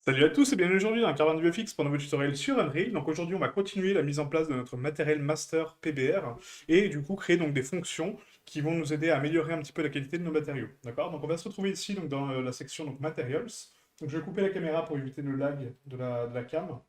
Salut à tous et bienvenue aujourd'hui dans Carbone du FX pour un nouveau tutoriel sur Unreal. Donc aujourd'hui on va continuer la mise en place de notre matériel master PBR et du coup créer donc des fonctions qui vont nous aider à améliorer un petit peu la qualité de nos matériaux. D'accord? Donc on va se retrouver ici donc, dans la section donc, Materials. Donc je vais couper la caméra pour éviter le lag de la cam.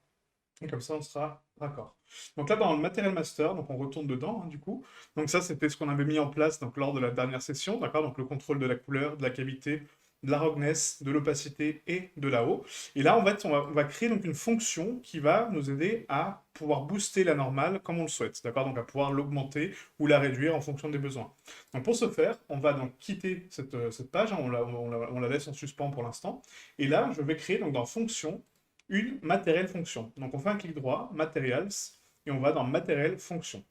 Et comme ça on sera raccord. Donc là dans le Material Master, donc on retourne dedans du coup. Donc ça c'était ce qu'on avait mis en place donc, lors de la dernière session, d'accord? Donc le contrôle de la couleur, de la cavité, de la roughness, de l'opacité et de la haut. Et là, on va créer donc une fonction qui va nous aider à pouvoir booster la normale comme on le souhaite, d'accord? Donc à pouvoir l'augmenter ou la réduire en fonction des besoins. Donc pour ce faire, on va donc quitter cette page, hein, on la laisse en suspens pour l'instant. Et là, je vais créer donc dans fonction une matérielle fonction. Donc on fait un clic droit, materials, et on va dans matériel fonction.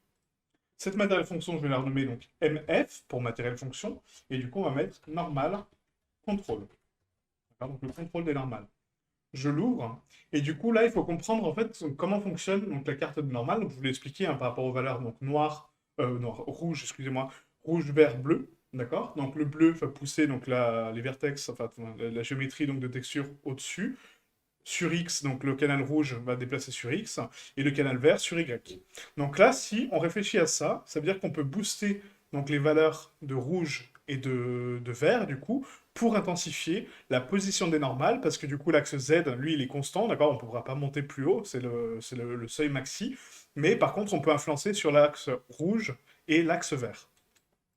Cette matérielle fonction, je vais la renommer donc MF pour matérielle fonction, et du coup on va mettre normal contrôle. Donc le contrôle des normales. Je l'ouvre, et du coup là il faut comprendre en fait comment fonctionne donc, la carte de normale. Donc je vous l'ai expliqué hein, par rapport aux valeurs donc rouge, excusez-moi, rouge, vert, bleu. D'accord? Donc le bleu va pousser donc les vertex, enfin la géométrie donc de texture au-dessus. Sur X, donc le canal rouge va déplacer sur X, et le canal vert sur Y. Donc là, si on réfléchit à ça, ça veut dire qu'on peut booster donc, les valeurs de rouge et de vert, du coup, pour intensifier la position des normales, parce que du coup, l'axe Z, lui, il est constant, d'accord? On ne pourra pas monter plus haut, c'est le seuil maxi, mais par contre, on peut influencer sur l'axe rouge et l'axe vert.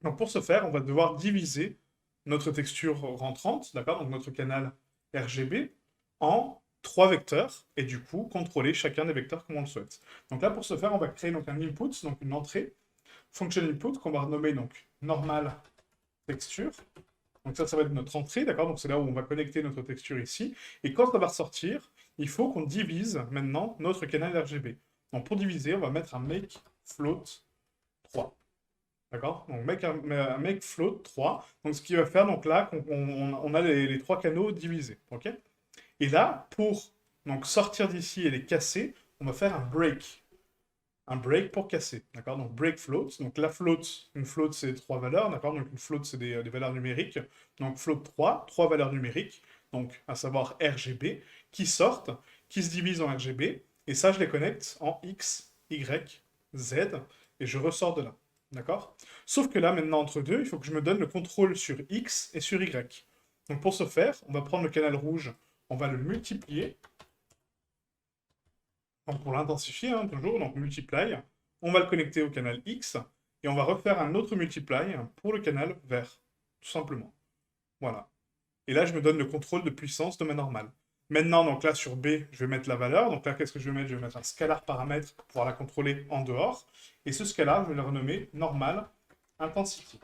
Donc pour ce faire, on va devoir diviser notre texture rentrante, d'accord, donc notre canal RGB, en trois vecteurs, et du coup, contrôler chacun des vecteurs comme on le souhaite. Donc là, pour ce faire, on va créer donc, un input, donc une entrée, function input, qu'on va renommer donc normal texture. Donc ça va être notre entrée, d'accord, donc c'est là où on va connecter notre texture ici. Et quand ça va ressortir, il faut qu'on divise maintenant notre canal RGB. Donc pour diviser, on va mettre un make float 3. D'accord? Donc make float 3. Donc ce qui va faire, donc là, on a les trois canaux divisés. Ok? Et là, pour donc, sortir d'ici et les casser, on va faire un break. Un break pour casser. D'accord? Donc break float. Donc la float, une float c'est trois valeurs. D'accord? Donc une float c'est des valeurs numériques. Donc float 3, trois valeurs numériques. Donc à savoir RGB, qui sortent, qui se divisent en RGB. Et ça, je les connecte en X, Y, Z. Et je ressors de là. D'accord? Sauf que là, maintenant, entre deux, il faut que je me donne le contrôle sur X et sur Y. Donc pour ce faire, on va prendre le canal rouge, on va le multiplier. Donc pour l'intensifier, hein, toujours, donc multiply. On va le connecter au canal X, et on va refaire un autre multiply pour le canal vert, tout simplement. Voilà. Et là, je me donne le contrôle de puissance de ma normale. Maintenant, donc là, sur B, je vais mettre la valeur. Donc là, qu'est-ce que je vais mettre? Je vais mettre un scalar paramètre pour pouvoir la contrôler en dehors. Et ce scalar, je vais le renommer normal intensity.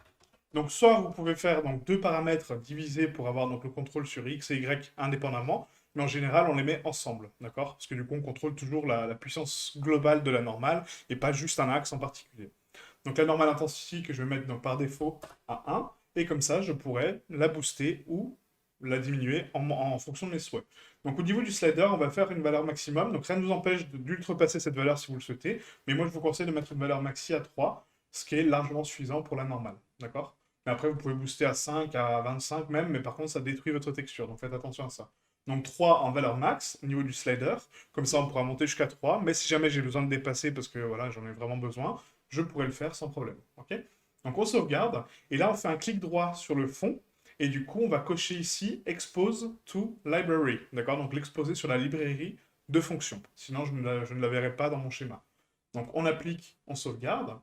Donc soit vous pouvez faire donc, deux paramètres divisés pour avoir donc, le contrôle sur X et Y indépendamment, mais en général on les met ensemble, d'accord? Parce que du coup on contrôle toujours la puissance globale de la normale et pas juste un axe en particulier. Donc la normale intensity que je vais mettre donc, par défaut à 1, et comme ça je pourrais la booster ou la diminuer en fonction de mes souhaits. Donc au niveau du slider, on va faire une valeur maximum, donc rien ne vous empêche d'ultrepasser cette valeur si vous le souhaitez, mais moi je vous conseille de mettre une valeur maxi à 3, ce qui est largement suffisant pour la normale, d'accord? Mais après, vous pouvez booster à 5, à 25 même, mais par contre, ça détruit votre texture, donc faites attention à ça. Donc 3 en valeur max au niveau du slider, comme ça on pourra monter jusqu'à 3, mais si jamais j'ai besoin de dépasser parce que voilà, j'en ai vraiment besoin, je pourrais le faire sans problème. Ok? Donc on sauvegarde, et là on fait un clic droit sur le fond, et du coup on va cocher ici Expose to Library, d'accord? Donc l'exposer sur la librairie de fonctions, sinon je ne la verrai pas dans mon schéma. Donc on applique, on sauvegarde,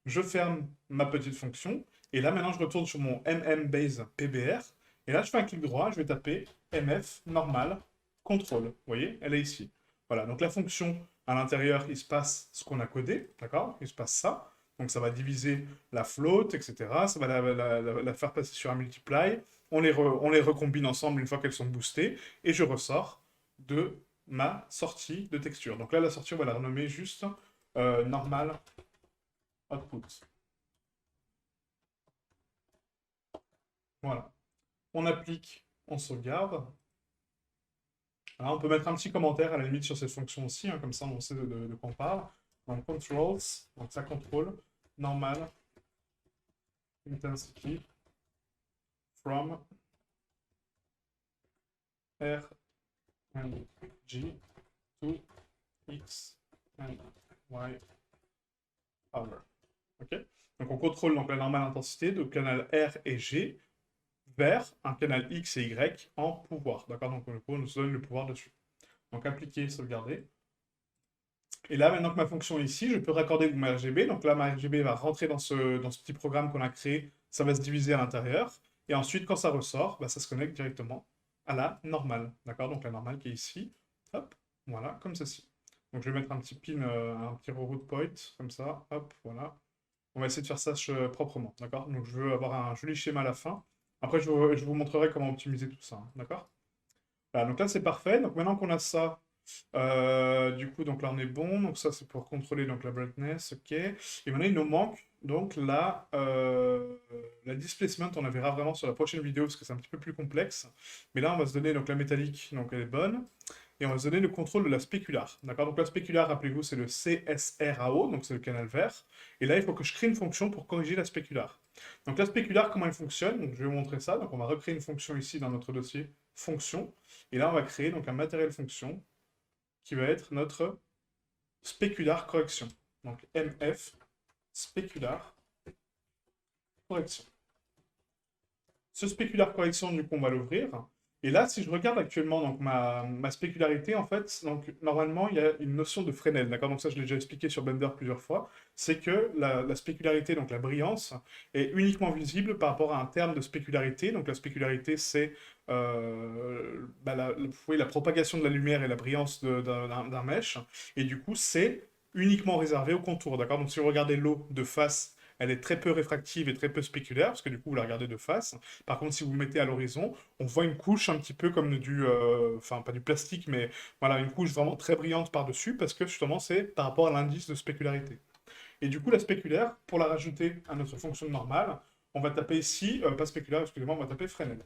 je ferme ma petite fonction, et là, maintenant, je retourne sur mon MMBase PBR. Et là, je fais un clic droit, je vais taper MF normal contrôle. Vous voyez, elle est ici. Voilà, donc la fonction à l'intérieur, il se passe ce qu'on a codé, d'accord? Il se passe ça. Donc ça va diviser la float, etc. Ça va la faire passer sur un multiply. On les recombine ensemble une fois qu'elles sont boostées. Et je ressors de ma sortie de texture. Donc là, la sortie, on va la renommer juste normal output. Voilà. On applique, on sauvegarde. Alors, on peut mettre un petit commentaire à la limite sur cette fonction aussi, hein, comme ça on sait de quoi on parle. Donc controls, donc ça contrôle, normal, intensity, from, and G to X and Y power. Ok. Donc on contrôle donc la normale intensité de canal R et G vers un canal X et Y en pouvoir. D'accord. Donc on nous donne le pouvoir dessus. Donc appliquer, sauvegarder. Et là, maintenant que ma fonction est ici, je peux raccorder ma RGB. Donc là, ma RGB va rentrer dans ce petit programme qu'on a créé. Ça va se diviser à l'intérieur. Et ensuite, quand ça ressort, bah, ça se connecte directement à la normale. D'accord? Donc la normale qui est ici. Hop, voilà, comme ceci. Donc je vais mettre un petit pin, un petit reroute point, comme ça. Hop, voilà. On va essayer de faire ça proprement. D'accord? Donc je veux avoir un joli schéma à la fin. Après, je vous montrerai comment optimiser tout ça. Hein, d'accord? Voilà, donc là, c'est parfait. Donc maintenant qu'on a ça, du coup, donc là on est bon, donc ça c'est pour contrôler donc la brightness, ok. Et maintenant il nous manque donc la displacement, on la verra vraiment sur la prochaine vidéo parce que c'est un petit peu plus complexe. Mais là on va se donner donc la métallique, donc elle est bonne, et on va se donner le contrôle de la spécular. D'accord, donc la spécular, rappelez-vous, c'est le CSRAO, donc c'est le canal vert. Et là il faut que je crée une fonction pour corriger la spécular. Donc la spécular, comment elle fonctionne? Donc je vais vous montrer ça. Donc on va recréer une fonction ici dans notre dossier fonction. Et là on va créer donc un matériel fonction qui va être notre spécular correction. Donc MF spécular correction. Ce spécular correction, du coup, on va l'ouvrir. Et là, si je regarde actuellement donc, ma spécularité, en fait, donc, normalement, il y a une notion de Fresnel, d'accord? Donc ça, je l'ai déjà expliqué sur Blender plusieurs fois. C'est que la spécularité, donc la brillance, est uniquement visible par rapport à un terme de spécularité. Donc la spécularité, c'est vous voyez, la propagation de la lumière et la brillance d'un mesh. Et du coup, c'est uniquement réservé au contour, d'accord? Donc si vous regardez l'eau de face, elle est très peu réfractive et très peu spéculaire, parce que du coup, vous la regardez de face. Par contre, si vous le mettez à l'horizon, on voit une couche un petit peu comme enfin, pas du plastique, mais voilà, une couche vraiment très brillante par-dessus, parce que justement, c'est par rapport à l'indice de spécularité. Et du coup, la spéculaire, pour la rajouter à notre fonction normale, on va taper ici, pas spéculaire, excusez-moi, on va taper Fresnel.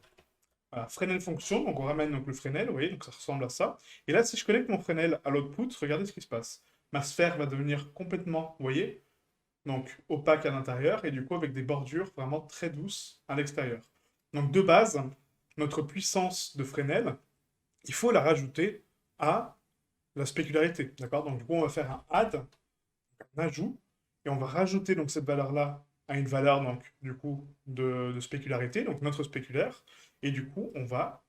Voilà, Fresnel fonction, donc on ramène donc le Fresnel, vous voyez, donc ça ressemble à ça. Et là, si je connecte mon Fresnel à l'output, regardez ce qui se passe. Ma sphère va devenir complètement, vous voyez, donc opaque à l'intérieur, et du coup avec des bordures vraiment très douces à l'extérieur. Donc de base, notre puissance de Fresnel, il faut la rajouter à la spécularité, d'accord? Donc du coup on va faire un add, un ajout, et on va rajouter donc cette valeur-là à une valeur donc du coup de spécularité, donc notre spéculaire, et du coup on va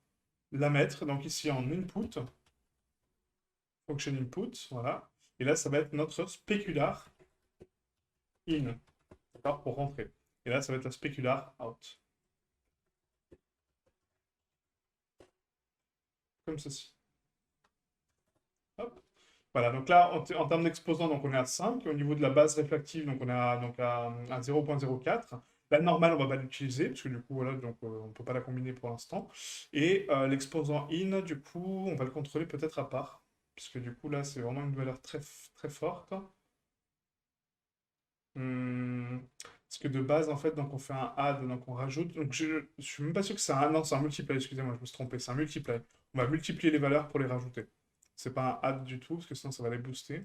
la mettre donc ici en input, function input, voilà, et là ça va être notre spécular in, d'accord, pour rentrer. Et là ça va être la spécular out. Comme ceci. Hop. Voilà, donc là, en termes d'exposants, donc on est à 5. Au niveau de la base réfractive, donc on est à 0,04. La normale, on va pas l'utiliser, parce que du coup, voilà, donc on ne peut pas la combiner pour l'instant. Et l'exposant in, du coup, on va le contrôler peut-être à part, puisque du coup, là, c'est vraiment une valeur très, très forte. Parce que de base, en fait, donc on fait un add, donc on rajoute. Donc je suis même pas sûr que c'est un. Non, c'est un multiply, excusez-moi, je me suis trompé, c'est un multiply. On va multiplier les valeurs pour les rajouter. C'est pas un add du tout, parce que sinon ça va les booster.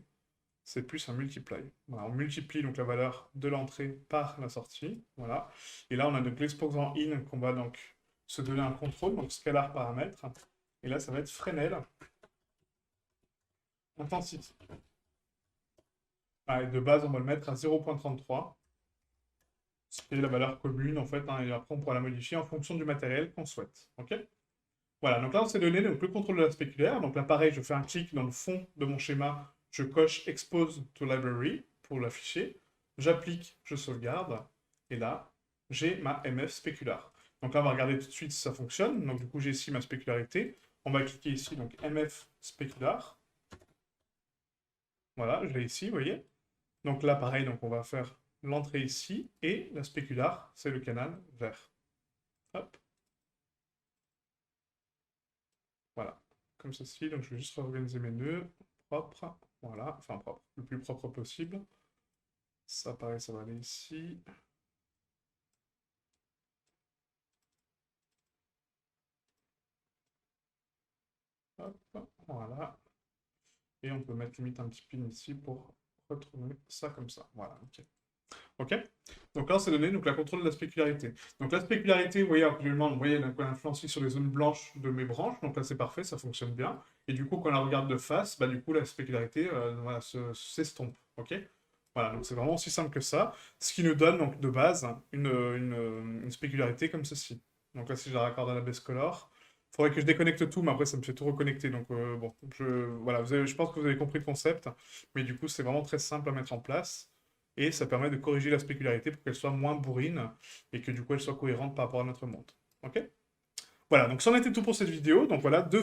C'est plus un multiply. Voilà, on multiplie donc la valeur de l'entrée par la sortie. Voilà. Et là, on a donc l'exposant in qu'on va donc se donner un contrôle, donc scalar paramètre. Et là, ça va être Fresnel intensity. Ah, et de base, on va le mettre à 0,33. C'est la valeur commune en fait, hein, et après on pourra la modifier en fonction du matériel qu'on souhaite. Ok? Voilà, donc là on s'est donné donc, le contrôle de la spéculaire. Donc là pareil, je fais un clic dans le fond de mon schéma, je coche Expose to Library pour l'afficher, j'applique, je sauvegarde, et là j'ai ma MF spécular. Donc là on va regarder tout de suite si ça fonctionne. Donc du coup j'ai ici ma spécularité. On va cliquer ici, donc MF spécular. Voilà, je l'ai ici, vous voyez. Donc là pareil, donc on va faire l'entrée ici, et la spécular, c'est le canal vert. Hop. Voilà, comme ceci. Donc je vais juste réorganiser mes nœuds. Propre. Voilà, enfin propre, le plus propre possible. Ça, pareil, ça va aller ici. Hop, voilà. Et on peut mettre limite un petit pin ici pour retrouver ça comme ça. Voilà, ok. Ok? Donc là, c'est donné donc, la contrôle de la spécularité. Donc la spécularité, vous voyez, actuellement, vous voyez, elle influence sur les zones blanches de mes branches. Donc là, c'est parfait, ça fonctionne bien. Et du coup, quand on la regarde de face, bah, du coup, la spécularité voilà, s'estompe. Ok? Voilà, donc c'est vraiment aussi simple que ça. Ce qui nous donne donc de base une spécularité comme ceci. Donc là, si je la raccorde à la base color, il faudrait que je déconnecte tout, mais après, ça me fait tout reconnecter. Donc bon, voilà, je pense que vous avez compris le concept. Mais du coup, c'est vraiment très simple à mettre en place. Et ça permet de corriger la spécularité pour qu'elle soit moins bourrine et que du coup elle soit cohérente par rapport à notre monde. Ok? Voilà, donc ça en était tout pour cette vidéo. Donc voilà, deux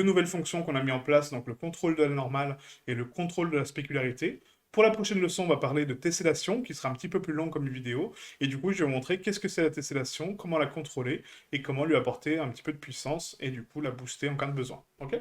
nouvelles fonctions qu'on a mis en place, donc le contrôle de la normale et le contrôle de la spécularité. Pour la prochaine leçon, on va parler de tessellation, qui sera un petit peu plus long comme une vidéo. Et du coup, je vais vous montrer qu'est-ce que c'est la tessellation, comment la contrôler et comment lui apporter un petit peu de puissance et du coup la booster en cas de besoin. Ok?